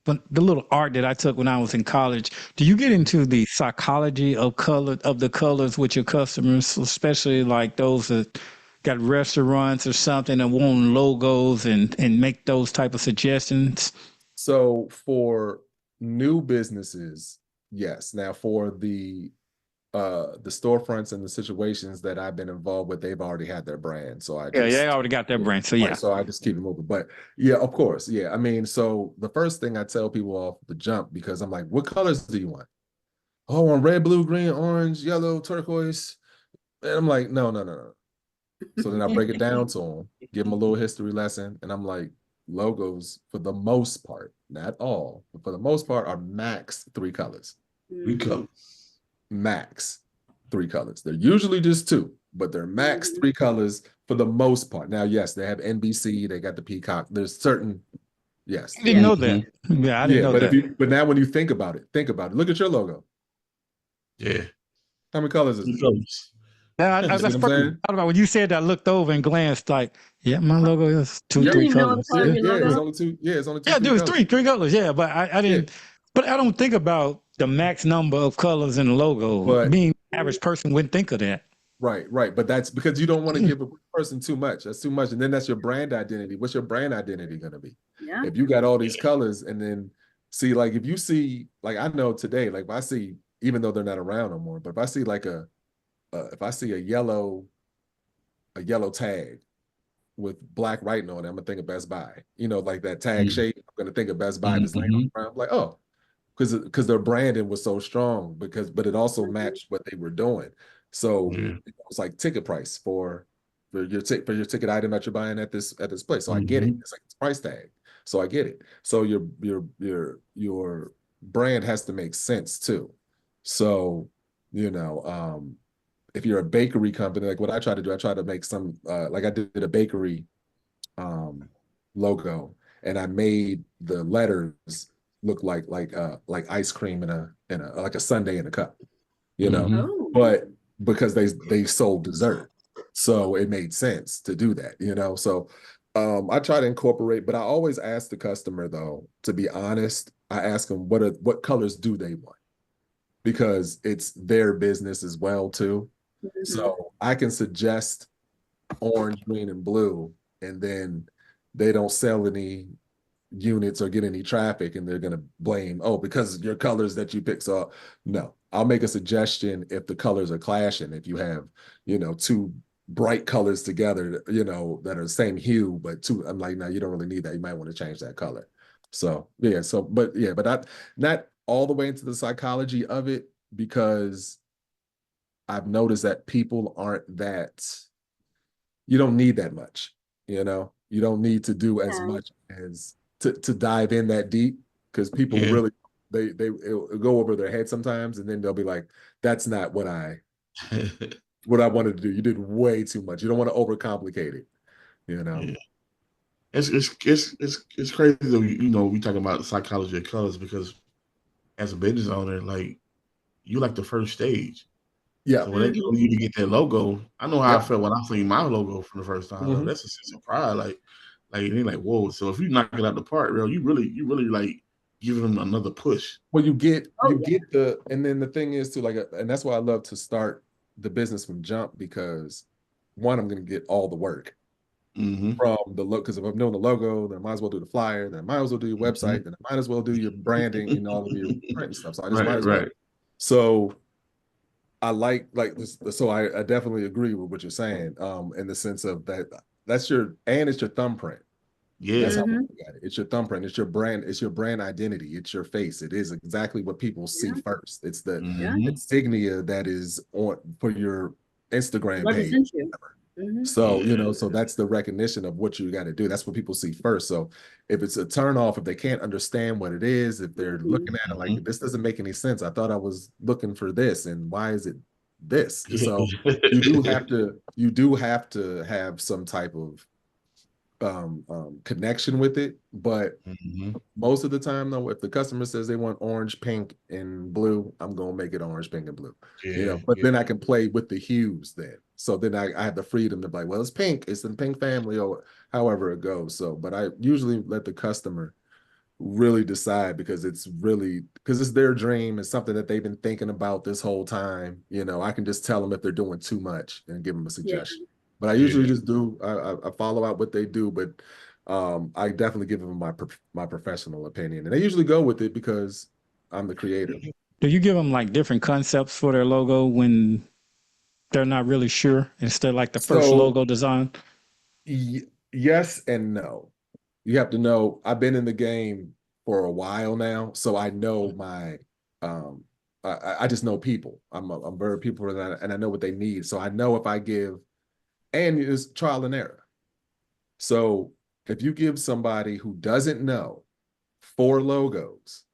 S1: the little art that I took when I was in college. Do you get into the psychology of the colors with your customers, especially like those that got restaurants or something and want logos and make those type of suggestions?
S2: So for new businesses, yes. Now for the the storefronts and the situations that I've been involved with, they've already had their brand. So I
S1: Yeah,
S2: just,
S1: they already got their brand. So yeah.
S2: right, so I just keep it moving. But yeah, of course. Yeah. I mean, so the first thing I tell people off the jump, because I'm like, what colors do you want? Oh, I want red, blue, green, orange, yellow, turquoise. And I'm like, no, no, no, no. So then I break it down to them, give them a little history lesson, and I'm like, logos for the most part, not all, but for the most part, are max 3 colors.
S4: 3 colors.
S2: Max 3 colors. They're usually just 2, but they're max 3 colors for the most part. Now, yes, they have NBC, they got the peacock. There's certain, yes.
S1: I didn't know that. Yeah, I didn't know that.
S2: But now when you think about it, look at your logo.
S4: Yeah.
S2: How many colors is it?
S4: 3 colors.
S1: Yeah, that's first thought about when you said that. I looked over and glanced, like, yeah, my logo is 2, 3 colors.
S3: Yeah,
S2: it's only 2. Yeah, it's only 2.
S1: Yeah, there was 3 colors. Yeah, but I didn't. But I don't think about the max number of colors in the logo.
S2: But
S1: being an average person wouldn't think of that.
S2: Right. But that's because you don't want to give a person too much. That's too much, and then that's your brand identity. What's your brand identity going to be?
S3: Yeah.
S2: If you got all these colors, and then see, like, if you see, like, I know today, like, if I see, even though they're not around no more, but if I see like if I see a yellow tag with black writing on it, I'm gonna think of Best Buy. You know, like that tag shape. I'm gonna think of Best Buy. I'm like, oh, because their branding was so strong. But it also matched what they were doing. So it was like ticket price for your ticket item that you're buying at this place. So I get it. It's like it's price tag. So I get it. So your brand has to make sense too. So, you know, if you're a bakery company, like what I try to do, I try to make some like I did a bakery logo, and I made the letters look like ice cream in a like a sundae in a cup, you know. But because they sold dessert, so it made sense to do that, you know. So I try to incorporate, but I always ask the customer, though, to be honest. I ask them what colors do they want, because it's their business as well too. So I can suggest orange, green, and blue, and then they don't sell any units or get any traffic, and they're gonna blame, oh, because your colors that you pick. So no, I'll make a suggestion if the colors are clashing. If you have, you know, 2 bright colors together, you know, that are the same hue, but 2, I'm like, no, you don't really need that. You might want to change that color. So yeah, but not all the way into the psychology of it, because I've noticed that people aren't that, you don't need that much, you know, you don't need to do as much as to dive in that deep, because people really, it'll go over their head sometimes, and then they'll be like, that's not what I wanted to do. You did way too much. You don't want to overcomplicate it, you know.
S4: Yeah. It's crazy though, you know, we talking about the psychology of colors, because as a business owner, like, you like the first stage.
S2: Yeah.
S4: So when they told you to get that logo, I know how I felt when I seen my logo for the first time. Like, that's a sense of pride. Like they're like, whoa. So if you knock it out the park, bro, you really like giving them another push.
S2: Well, you get and then the thing is too, like, and that's why I love to start the business from jump, because one, I'm going to get all the work from the look, because if I'm doing the logo, then I might as well do the flyer, then I might as well do your website, then I might as well do your branding and all of your print and stuff. So I just might as well. So I like this. So I definitely agree with what you're saying, in the sense of it's your thumbprint.
S4: Yeah.
S2: That's how we look at it. It's your thumbprint. It's your brand. It's your brand identity. It's your face. It is exactly what people see first. It's the insignia that is on for your Instagram page. So, you know, so that's the recognition of what you got to do. That's what people see first. So if it's a turn off, if they can't understand what it is, if they're looking at it like, this doesn't make any sense. I thought I was looking for this, and why is it this? So you do have to have some type of connection with it. But most of the time, though, if the customer says they want orange, pink, and blue, I'm gonna make it orange, pink, and blue. You know, but then I can play with the hues then. So then I have the freedom to be like, well, it's pink, it's in the pink family, or however it goes. So, but I usually let the customer really decide, because it's their dream. It's something that they've been thinking about this whole time. You know, I can just tell them if they're doing too much and give them a suggestion. But I usually just do, I follow out what they do, but I definitely give them my professional opinion. And they usually go with it because I'm the creator.
S1: Do you give them like different concepts for their logo when they're not really sure instead of like the first
S2: So
S1: logo design?
S2: yes and no. You have to know I've been in the game for a while now, so I know my I just know people. I'm very people and I know what they need. So I know if I give, and it's trial and error. So if you give somebody who doesn't know 4 logos,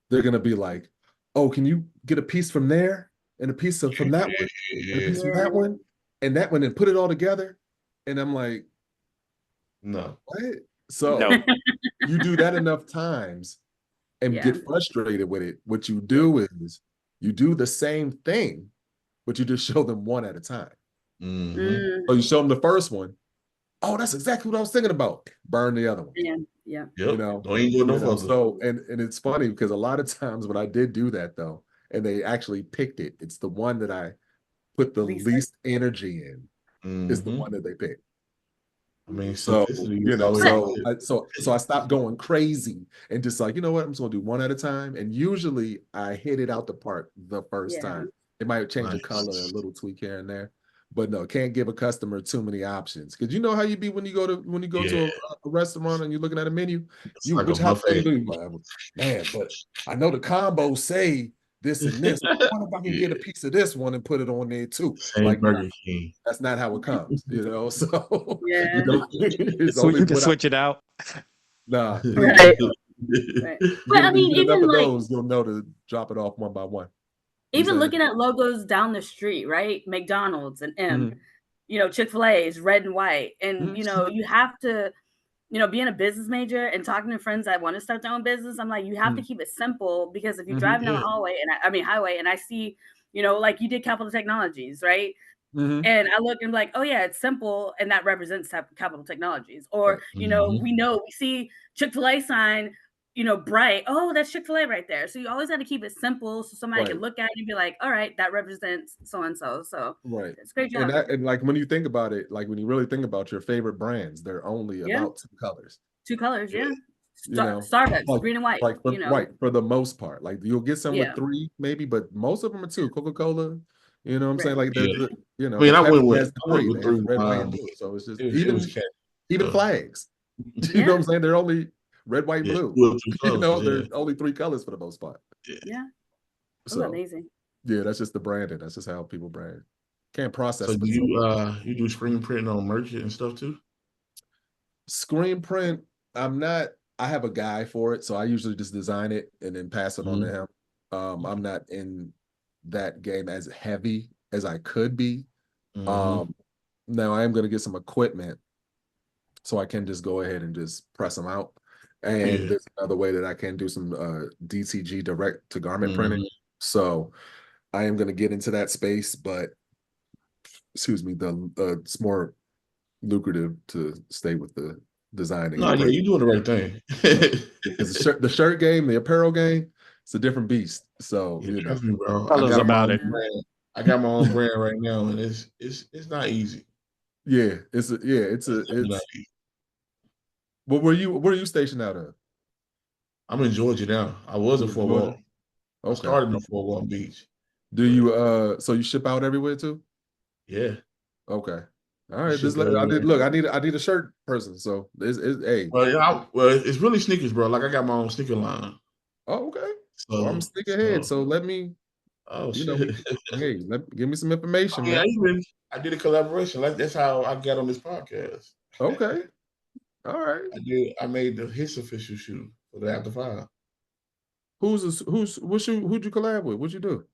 S2: they're gonna be like, "Oh, can you get a piece from there and a piece from that one and a piece from that one and that one and put it all together?" And I'm like,
S4: No.
S2: "What?" So
S1: No.
S2: you do that enough times and get frustrated with it. What you do is you do the same thing, but you just show them one at a time. So you show them the first one. Oh, that's exactly what I was thinking about. Burn the other one.
S3: Yeah.
S4: Yep.
S2: You know,
S4: Don't even go no further.
S2: so and it's funny because a lot of times when I did do that though, and they actually picked it, it's the one that I put the least energy in is the one that they picked.
S4: I mean,
S2: So
S4: simplicity.
S2: So I stopped going crazy and just like, you know what, I'm just gonna do one at a time. And usually I hit it out the park the first time. It might change a color, a little tweak here and there, but no, can't give a customer too many options. Because you know how you be when you go to a restaurant and you're looking at a menu,
S4: like
S2: which house do you like, man, but I know the combos say this and this. I wonder if I can get a piece of this one and put it on there too.
S4: Same
S2: like
S4: Burger King.
S2: That's not how it comes, So
S1: So you can switch it out.
S2: Nah.
S3: Right.
S2: But
S3: I mean,
S2: even
S3: like
S2: those, you'll know to drop it off one by one.
S3: Even looking at logos down the street, right? McDonald's and M, Chick-fil-A is red and white. And, you have to, being a business major and talking to friends that want to start their own business, I'm like, you have to keep it simple because if you're driving down the hallway highway and I see, like you did Capital Technologies, right? And I look and I'm like, oh yeah, it's simple. And that represents Capital Technologies. Or, we see Chick-fil-A sign, bright. Oh, that's Chick-fil-A right there. So you always got to keep it simple so somebody can look at it and be like, all right, that represents so-and-so. So it's a great job.
S2: And like when you think about it, like when you really think about your favorite brands, they're only about 2 colors.
S3: 2 colors, Starbucks, green and white.
S2: For the most part. Like you'll get some with 3 maybe, but most of them are 2. Coca-Cola, you know what I'm saying? Like
S4: I mean, I went with 3
S2: red, white, and blue. So it's just even flags. You know what I'm saying? They're only red, white, blue. There's only 3 colors for the most part.
S3: Yeah.
S2: So
S3: amazing.
S2: Yeah, that's just the branding. That's just how people brand. Can't process.
S4: So do you do screen print on merch and stuff too?
S2: Screen print, I have a guy for it, so I usually just design it and then pass it on to him. I'm not in that game as heavy as I could be. Now I am going to get some equipment so I can just go ahead and just press them out. And there's another way that I can do some DTG, direct to garment printing. So I am going to get into that space, but excuse me, it's more lucrative to stay with the designing.
S4: No, yeah, you're doing the right thing.
S2: Because the shirt game, the apparel game, it's a different beast. So
S4: trust me, bro.
S1: Tell us about it.
S4: I got my own brand right now, and it's not easy.
S2: Yeah, it's Well, where are you stationed out of?
S4: I'm in Georgia now. I was in Fort Walton. I started in Fort Walton Beach.
S2: Do you so you ship out everywhere too?
S4: Yeah.
S2: Okay. All right. I need a shirt person. So it's hey.
S4: Well, it's really sneakers, bro. Like I got my own sneaker line.
S2: Oh, okay. So I'm sneakerhead. So let me hey, give me some information, man.
S4: I did a collaboration. Like that's how I got on this podcast.
S2: Okay. All right.
S4: I made his official shoe for the After 5.
S2: Who'd you collab with? What'd you do?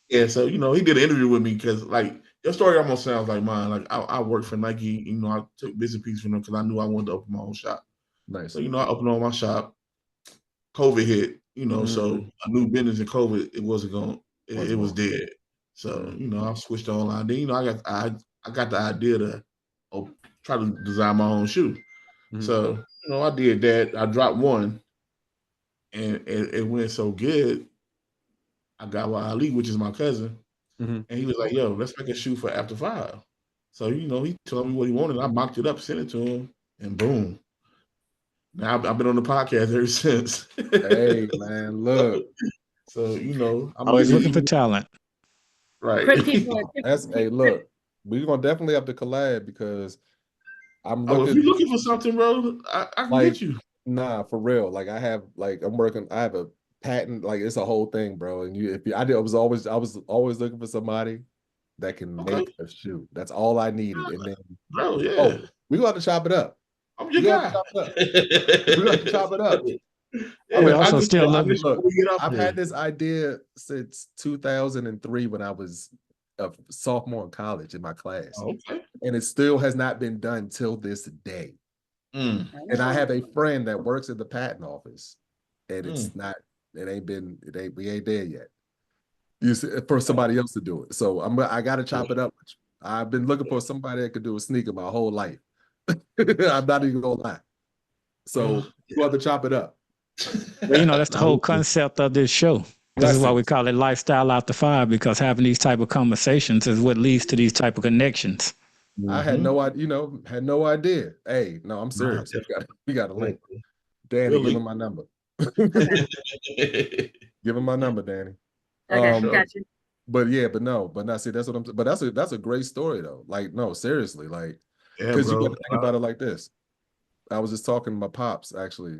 S4: Yeah, so he did an interview with me because like your story almost sounds like mine. Like I worked for Nike, I took bits and pieces from them because I knew I wanted to open my own shop.
S2: Nice.
S4: So I opened my shop. COVID hit, so a new business in COVID, it wasn't going. It was dead. So I switched to online. Then I got the idea to try to design my own shoe. So I did that. I dropped one, and it went so good. I got with Ali, which is my cousin, and he was like, "Yo, let's make a shoe for After 5." So he told me what he wanted. I mocked it up, sent it to him, and boom. Now I've been on the podcast ever since.
S2: Hey man, look,
S4: So I'm
S1: Always
S4: gonna
S1: looking for talent.
S4: right.
S2: Hey, look, we're gonna definitely have to collab because I'm
S4: Oh, if
S2: looking
S4: you're looking for something, bro, I can
S2: like
S4: get you.
S2: nah for real. Like I have I have a patent, like it's a whole thing, bro. And I was always looking for somebody that can
S4: Okay,
S2: make a shoe. That's all I needed. And then
S4: bro. Yeah,
S2: we got to chop it up.
S4: I'm your
S2: We got to
S4: guy.
S2: chop it up. We got to chop it up.
S1: We
S4: Yeah,
S1: also still
S4: I
S1: love.
S4: just want to get up
S2: I've
S4: there.
S2: had this idea since 2003 when I was a sophomore in college in my class.
S4: Okay.
S2: And it still has not been done till this day.
S4: Mm.
S2: And I have a friend that works at the patent office, and we ain't there yet. You see, for somebody else to do it. So I got to chop it up. I've been looking for somebody that could do a sneaker my whole life. I'm not even gonna lie. So you have to chop it up.
S1: Well, that's the whole concept of this show. This is why we call it Lifestyle After 5, because having these type of conversations is what leads to these type of connections.
S2: I had no idea, had no idea. Hey, no, I'm serious. We got a link. Danny, give him my number. Give him my number, Danny.
S3: Okay, got you.
S2: But no, see, that's what I'm. But that's a great story though. Like, no, seriously, like, because you got to think about it like this. I was just talking to my pops actually,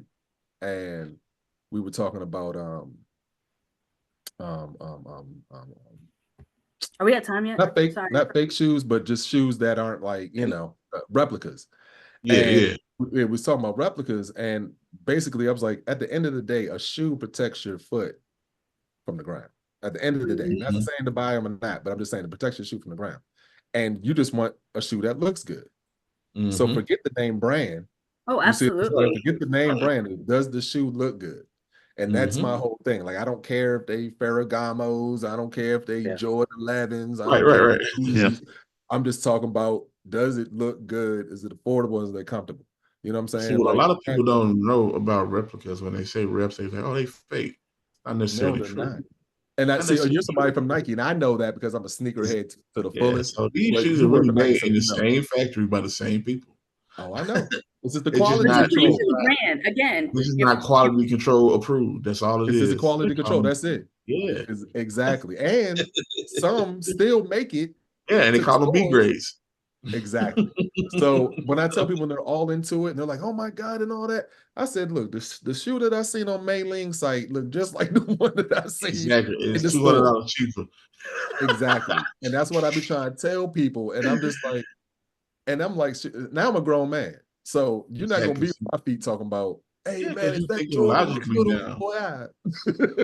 S2: and we were talking about
S3: Are we at time yet?
S2: Not fake shoes, but just shoes that aren't like replicas.
S4: Yeah.
S2: It was talking about replicas, and basically I was like, at the end of the day, a shoe protects your foot from the ground. At the end of the day, not saying to buy them or not, but I'm just saying it protects your shoe from the ground. And you just want a shoe that looks good. So forget the name brand.
S3: Oh, absolutely.
S2: Forget the name brand. Does the shoe look good? And that's my whole thing. Like, I don't care if they Ferragamos. I don't care if they Jordan 11s.
S4: Right.
S1: Yeah.
S2: I'm just talking about, does it look good? Is it affordable? Is it comfortable? You know what I'm saying?
S4: See, what a lot of people don't know about replicas, when they say reps, they say, oh, they fake. Not necessarily true.
S2: Not. And I see, you're somebody from Nike, and I know that because I'm a sneakerhead to the fullest.
S4: So these shoes are really made in the same factory by the same people.
S2: Oh, I know. This is the quality
S3: control. Brand again.
S4: This is not quality control approved. That's all it is.
S2: This is quality control. That's it.
S4: Yeah,
S2: exactly. And some still make it.
S4: Yeah, and they call them B grades.
S2: Exactly. So when I tell people they're all into it, and they're like, "Oh my God," and all that, I said, "Look, the shoe that I seen on Mei Ling's site looked just like the one that I seen."
S4: Exactly, it's $200 cheaper.
S2: Exactly, and that's what I be trying to tell people. And I'm just like, now I'm a grown man, so you're not gonna be on my feet talking about, "Hey man, is that Jordan little boy?"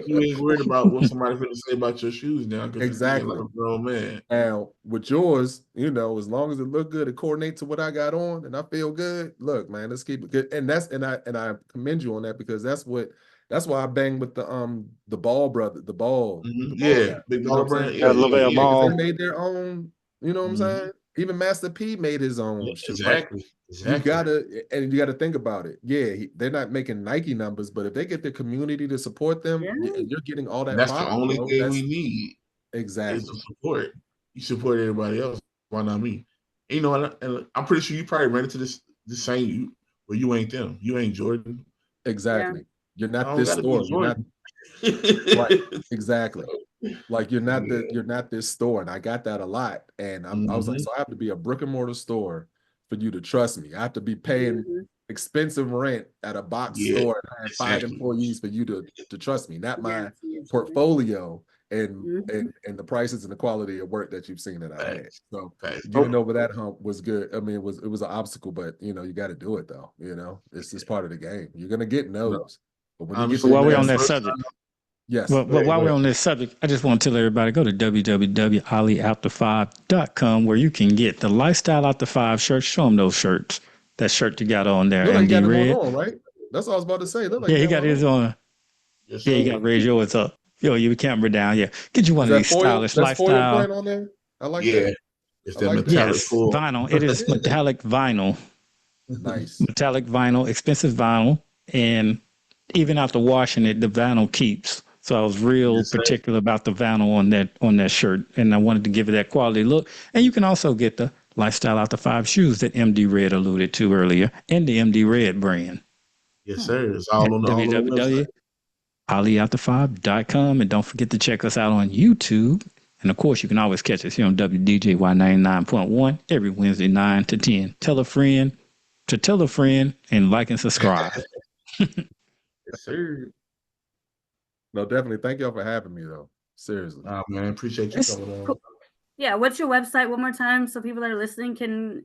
S4: You ain't worried about what somebody's going to say about your shoes now.
S2: Exactly,
S4: like a grown man.
S2: Now with yours, as long as it look good, it coordinates to what I got on, and I feel good. Look, man, let's keep it good. And I commend you on that, because that's why I bang with the Ball brother, the Ball.
S4: Big Ball brand.
S1: LaVelle Ball.
S2: They made their own. You know what I'm saying? Even Master P made his own.
S4: Exactly.
S2: You gotta think about it. Yeah, they're not making Nike numbers, but if they get the community to support them, and you're getting all that.
S4: That's the only thing we need.
S2: Exactly.
S4: Is the support. You support everybody else. Why not me? And and I'm pretty sure you probably ran into this same where you ain't them. You ain't Jordan.
S2: Exactly. You're not this store. You're not. Right. Exactly. Like you're not this store, and I got that a lot. And I was like, so I have to be a brick and mortar store for you to trust me. I have to be paying expensive rent at a box store and I have 5 employees for you to trust me, not my portfolio and the prices and the quality of work that you've seen that I had. So getting over that hump was good. I mean, it was an obstacle, but you got to do it though. It's just part of the game. You're gonna get no's. But when you get
S1: while we're on that subject.
S2: Yes.
S1: But while we're on this subject, I just want to tell everybody, go to www.aliafter5.com, where you can get the Lifestyle After 5 shirts. Show them those shirts. That shirt you got on there.
S2: Look, he got it on, right? That's what I was about to say.
S1: He got his on.
S4: Yes,
S1: you got to raise yours up. Your camera down. Yeah. Get you one of these stylish lifestyle.
S2: Print on there? I like that.
S4: It's that metallic
S1: vinyl. It is metallic vinyl.
S2: Nice.
S1: Metallic vinyl, expensive vinyl. And even after washing it, the vinyl keeps. So I was real particular about the vinyl on that shirt, and I wanted to give it that quality look. And you can also get the Lifestyle After 5 shoes that MD Red alluded to earlier, and the MD Red brand.
S4: Yes, sir. It's all on the website.
S1: holleyafter5.com. And don't forget to check us out on YouTube. And of course, you can always catch us here on WDJY 99.1 every Wednesday, 9 to 10. Tell a friend to tell a friend and like and subscribe.
S4: Yes, sir.
S2: No, definitely. Thank y'all for having me, though. Seriously.
S4: Man, appreciate you coming on.
S3: Yeah, what's your website one more time so people that are listening can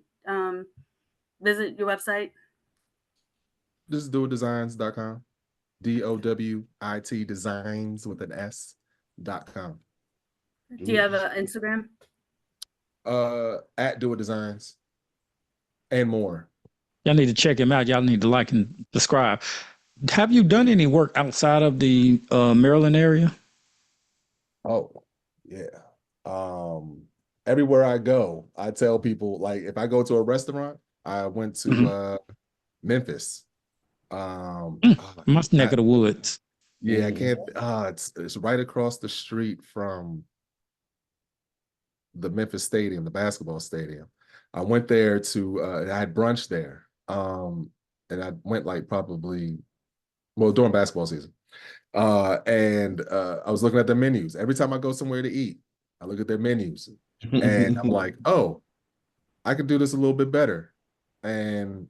S3: visit your website?
S2: This is dowitdesigns.com. DOWIT designs with an S.com.
S3: Do you have an Instagram?
S2: At Do Wit Designs and more.
S1: Y'all need to check him out. Y'all need to like and subscribe. Have you done any work outside of the Maryland area?
S2: Oh, yeah. Everywhere I go, I tell people, like, if I go to a restaurant, I went to Memphis.
S1: My neck of the woods.
S2: Yeah, I can't. It's right across the street from the Memphis Stadium, the basketball stadium. I went there I had brunch there. And I went like probably, well, during basketball season. And I was looking at the menus. Every time I go somewhere to eat, I look at their menus and I'm like, oh, I could do this a little bit better. And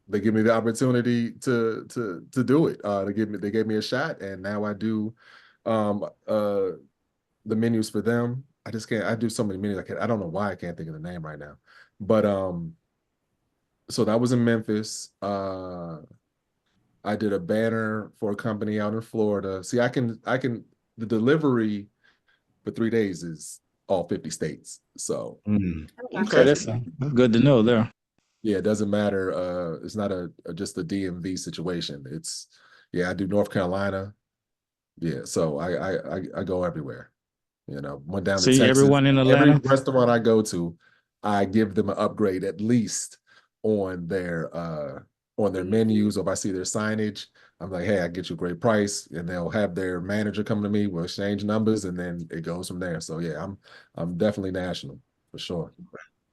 S2: they give me the opportunity to do it. They gave me a shot, and now I do the menus for them. I just can't. I do so many menus. I don't know why I can't think of the name right now. But so that was in Memphis. I did a banner for a company out in Florida. See, I can the delivery for 3 days is all 50 states. So
S1: okay, that's good to know there.
S2: Yeah, it doesn't matter. It's not just a DMV situation. I do North Carolina. Yeah, so I go everywhere. You know, went down to Texas.
S1: Everyone in Atlanta.
S2: Every restaurant I go to, I give them an upgrade at least on their menus. Or if I see their signage, I'm like, hey, I get you a great price, and they'll have their manager come to me. We'll exchange numbers, and then it goes from there. So yeah, I'm definitely national for sure.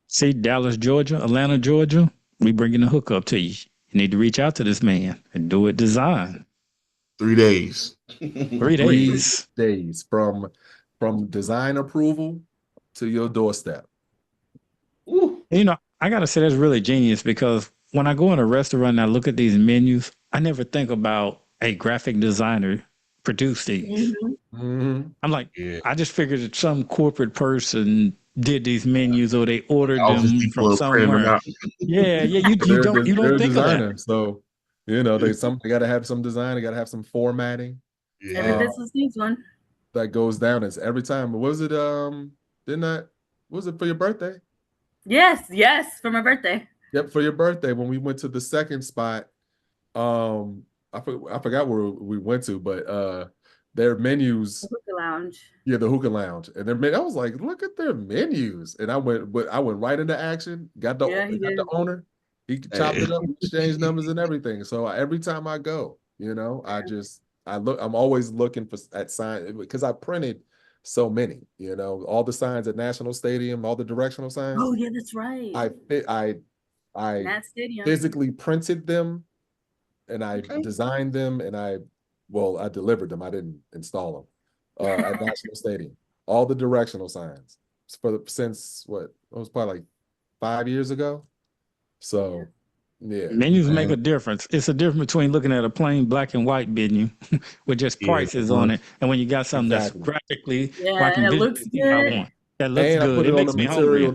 S1: See, Dallas, Georgia, Atlanta, Georgia, we bringing the hookup to you. You need to reach out to this man and Do It Design.
S4: 3 days.
S1: 3 days.
S2: 3 days from design approval to your doorstep.
S1: Ooh. You know, I got to say that's really genius, because when I go in a restaurant and I look at these menus, I never think about a graphic designer produced these. I'm like, I just figured that some corporate person did these menus, or they ordered them from somewhere. Yeah, you don't think of that.
S2: So, you know, they got to have some design. They got to have some formatting.
S3: Yeah. Every business needs one.
S2: That goes down. It's every time. Was it was it for your birthday?
S3: Yes, for my birthday.
S2: Yep, for your birthday, when we went to the second spot. I forgot where we went to, but their menus.
S3: The hookah lounge.
S2: Yeah, the hookah lounge, and I was like, look at their menus, and I went right into action. Got the owner. He chopped it up, exchanged numbers and everything. So every time I go, you know, I'm always looking at signs, because I printed so many, you know, all the signs at National Stadium, all the directional signs.
S3: Oh yeah, that's right.
S2: I physically printed them, and I designed them, and I delivered them. I didn't install them at National Stadium. All the directional signs since it was probably like 5 years ago. So yeah,
S1: menus make a difference. It's a difference between looking at a plain black and white menu with just prices on it, and when you got something that's graphically,
S3: it looks good.
S1: That looks good. It makes me hungry.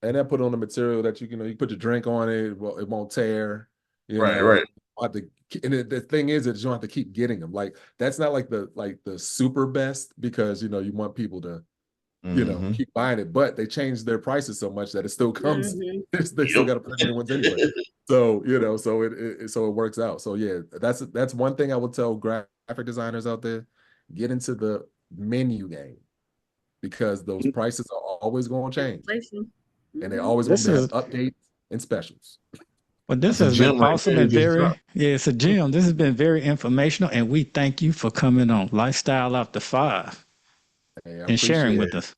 S2: And I put on the material that you put your drink on it. Well, it won't tear.
S4: Right.
S2: And the thing is that you don't have to keep getting them. Like, that's not like the super best, because you want people to keep buying it, but they changed their prices so much that it still comes. They still got to print new ones anyway. So so it works out. So yeah, that's one thing I would tell graphic designers out there: get into the menu game, because those prices are always going to change, and they always going to have updates and specials.
S1: Well, this has been awesome and it's a gem. This has been very informational, and we thank you for coming on Lifestyle After 5 and sharing with us.